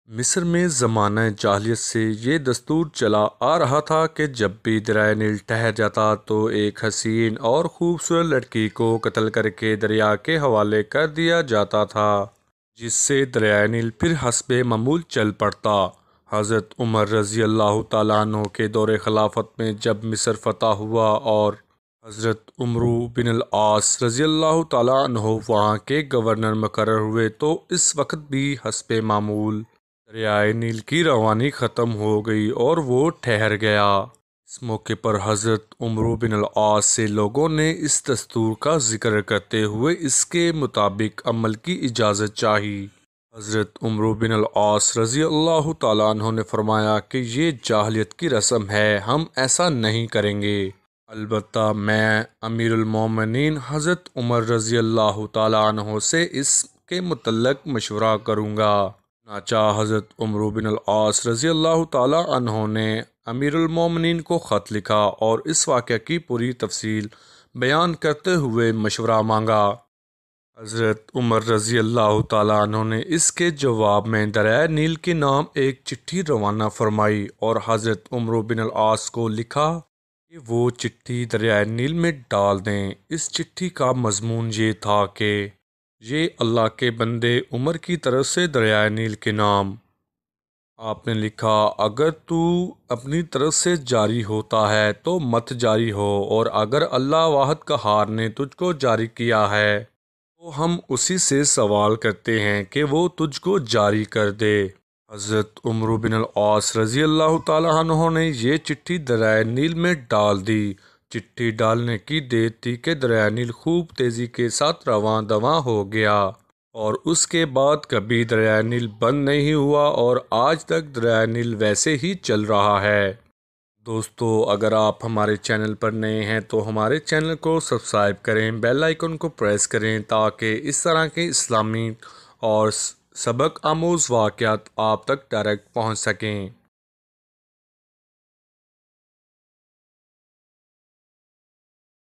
مصر میں زمانہ جاہلیت سے یہ دستور چلا آ رہا تھا کہ جب بھی دریائے نیل ٹھہر جاتا تو ایک حسین اور خوبصورت لڑکی کو قتل کر کے دریا کے حوالے کر دیا جاتا تھا، جس سے دریائے نیل پھر حسب معمول چل پڑتا۔ حضرت عمر رضی اللہ تعالیٰ عنہ کے دور خلافت میں جب مصر فتح ہوا اور حضرت عمرو بن العاص رضی اللہ تعالیٰ عنہ وہاں کے گورنر مقرر ہوئے تو اس وقت بھی حسب معمول دریائے نیل کی روانی ختم ہو گئی اور وہ ٹھہر گیا۔ اس موقع پر حضرت عمرو بن العاص سے لوگوں نے اس دستور کا ذکر کرتے ہوئے اس کے مطابق عمل کی اجازت چاہی۔ حضرت عمرو بن العاص رضی اللہ تعالیٰ عنہ نے فرمایا کہ یہ جاہلیت کی رسم ہے، ہم ایسا نہیں کریں گے، البتہ میں امیر المومنین حضرت عمر رضی اللہ تعالیٰ عنہ سے اس کے متعلق مشورہ کروں گا۔ چنانچہ حضرت عمرو بن العاص رضی اللہ تعالیٰ عنہ نے امیر المومنین کو خط لکھا اور اس واقعہ کی پوری تفصیل بیان کرتے ہوئے مشورہ مانگا۔ حضرت عمر رضی اللہ تعالیٰ عنہ نے اس کے جواب میں دریائے نیل کے نام ایک چٹھی روانہ فرمائی اور حضرت عمرو بن العاص کو لکھا کہ وہ چٹھی دریائے نیل میں ڈال دیں۔ اس چٹھی کا مضمون یہ تھا کہ یہ اللہ کے بندے عمر کی طرف سے دریائے نیل کے نام۔ آپ نے لکھا، اگر تو اپنی طرف سے جاری ہوتا ہے تو مت جاری ہو، اور اگر اللہ واحد قہار نے تجھ کو جاری کیا ہے تو ہم اسی سے سوال کرتے ہیں کہ وہ تجھ کو جاری کر دے۔ حضرت عمرو بن العاص رضی اللہ تعالیٰ عنہ نے یہ چٹھی دریائے نیل میں ڈال دی۔ چٹھی ڈالنے کی دیر تھی کہ دریائے نیل خوب تیزی کے ساتھ رواں دواں ہو گیا اور اس کے بعد کبھی دریائے نیل بند نہیں ہوا اور آج تک دریائے نیل ویسے ہی چل رہا ہے۔ دوستو، اگر آپ ہمارے چینل پر نئے ہیں تو ہمارے چینل کو سبسکرائب کریں، بیل آئیکن کو پریس کریں تاکہ اس طرح کے اسلامی اور سبق آموز واقعات آپ تک ڈائریکٹ پہنچ سکیں۔